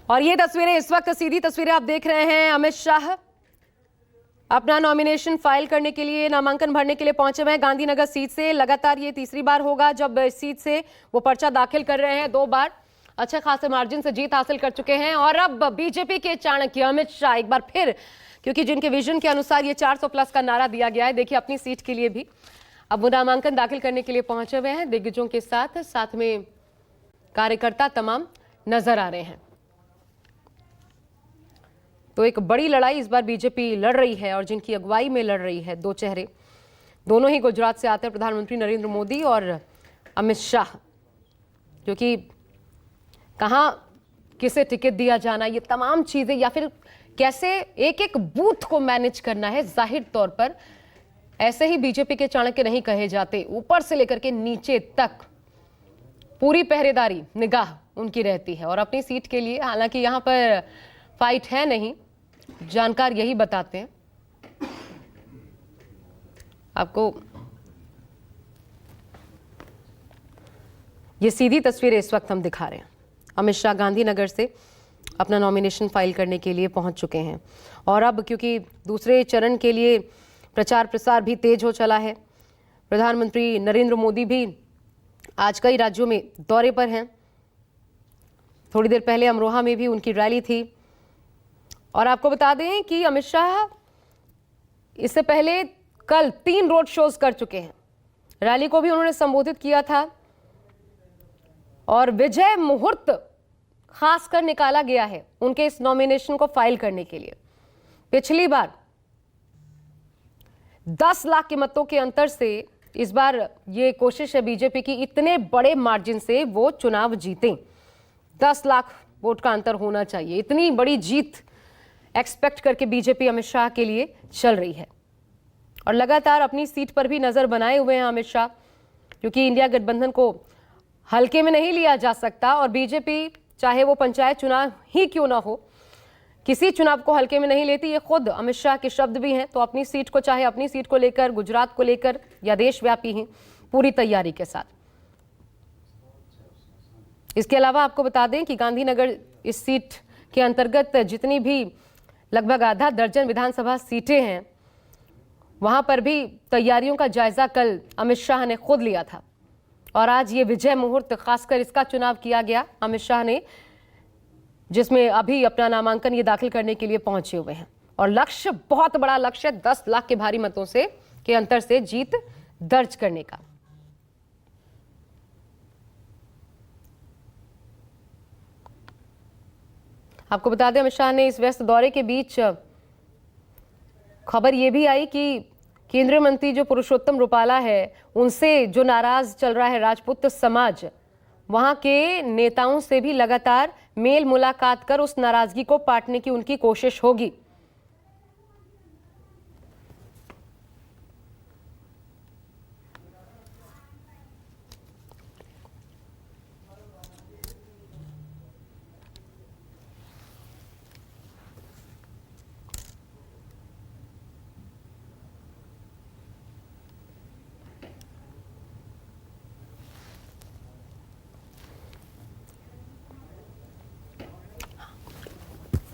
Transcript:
और ये तस्वीरें इस वक्त सीधी तस्वीरें आप देख रहे हैं। अमित शाह अपना नॉमिनेशन फाइल करने के लिए, नामांकन भरने के लिए पहुंचे हुए हैं गांधीनगर सीट से। लगातार ये तीसरी बार होगा जब इस सीट से वो पर्चा दाखिल कर रहे हैं। 2 बार अच्छे खासे मार्जिन से जीत हासिल कर चुके हैं। और अब बीजेपी के चाणक्य अमित शाह एक बार फिर, क्योंकि जिनके विजन के अनुसार ये 400 प्लस का नारा दिया गया है, देखिए अपनी सीट के लिए भी अब वो नामांकन दाखिल करने के लिए पहुंचे हुए हैं। दिग्गजों के साथ में कार्यकर्ता तमाम नजर आ रहे हैं। तो एक बड़ी लड़ाई इस बार बीजेपी लड़ रही है और जिनकी अगुवाई में लड़ रही है 2 चेहरे, दोनों ही गुजरात से आते हैं, प्रधानमंत्री नरेंद्र मोदी और अमित शाह। क्योंकि कहां किसे टिकट दिया जाना, ये तमाम चीजें, या फिर कैसे एक एक बूथ को मैनेज करना है, जाहिर तौर पर ऐसे ही बीजेपी के चाणक्य नहीं कहे जाते। ऊपर से लेकर के नीचे तक पूरी पहरेदारी, निगाह उनकी रहती है। और अपनी सीट के लिए, हालांकि यहां पर फाइट है नहीं, जानकार यही बताते हैं आपको। ये सीधी तस्वीरें इस वक्त हम दिखा रहे हैं। अमित शाह गांधीनगर से अपना नॉमिनेशन फाइल करने के लिए पहुंच चुके हैं। और अब क्योंकि दूसरे चरण के लिए प्रचार प्रसार भी तेज हो चला है, प्रधानमंत्री नरेंद्र मोदी भी आज कई राज्यों में दौरे पर हैं। थोड़ी देर पहले अमरोहा में भी उनकी रैली थी। और आपको बता दें कि अमित शाह इससे पहले कल 3 रोड शोज कर चुके हैं। रैली को भी उन्होंने संबोधित किया था और विजय मुहूर्त खासकर निकाला गया है उनके इस नॉमिनेशन को फाइल करने के लिए। पिछली बार 10 लाख के मतों के अंतर से इस बार ये कोशिश है बीजेपी की, इतने बड़े मार्जिन से वो चुनाव जीतें। 10 लाख वोट का अंतर होना चाहिए, इतनी बड़ी जीत एक्सपेक्ट करके बीजेपी अमित शाह के लिए चल रही है। और लगातार अपनी सीट पर भी नजर बनाए हुए हैं अमित शाह, क्योंकि इंडिया गठबंधन को हल्के में नहीं लिया जा सकता। और बीजेपी चाहे वो पंचायत चुनाव ही क्यों ना हो, किसी चुनाव को हल्के में नहीं लेती। ये खुद अमित शाह के शब्द भी हैं। तो अपनी सीट को, चाहे अपनी सीट को लेकर, गुजरात को लेकर या देशव्यापी ही, पूरी तैयारी के साथ। इसके अलावा आपको बता दें कि गांधीनगर इस सीट के अंतर्गत जितनी भी लगभग आधा दर्जन विधानसभा सीटें हैं, वहां पर भी तैयारियों का जायजा कल अमित शाह ने खुद लिया था। और आज ये विजय मुहूर्त, खासकर इसका चुनाव किया गया अमित शाह ने, जिसमें अभी अपना नामांकन ये दाखिल करने के लिए पहुंचे हुए हैं। और लक्ष्य बहुत बड़ा लक्ष्य, 10 लाख के भारी मतों से के अंतर से जीत दर्ज करने का। आपको बता दें, अमित शाह ने इस व्यस्त दौरे के बीच खबर यह भी आई कि केंद्रीय मंत्री जो पुरुषोत्तम रूपाला है, उनसे जो नाराज चल रहा है राजपूत समाज, वहां के नेताओं से भी लगातार मेल मुलाकात कर उस नाराजगी को पाटने की उनकी कोशिश होगी।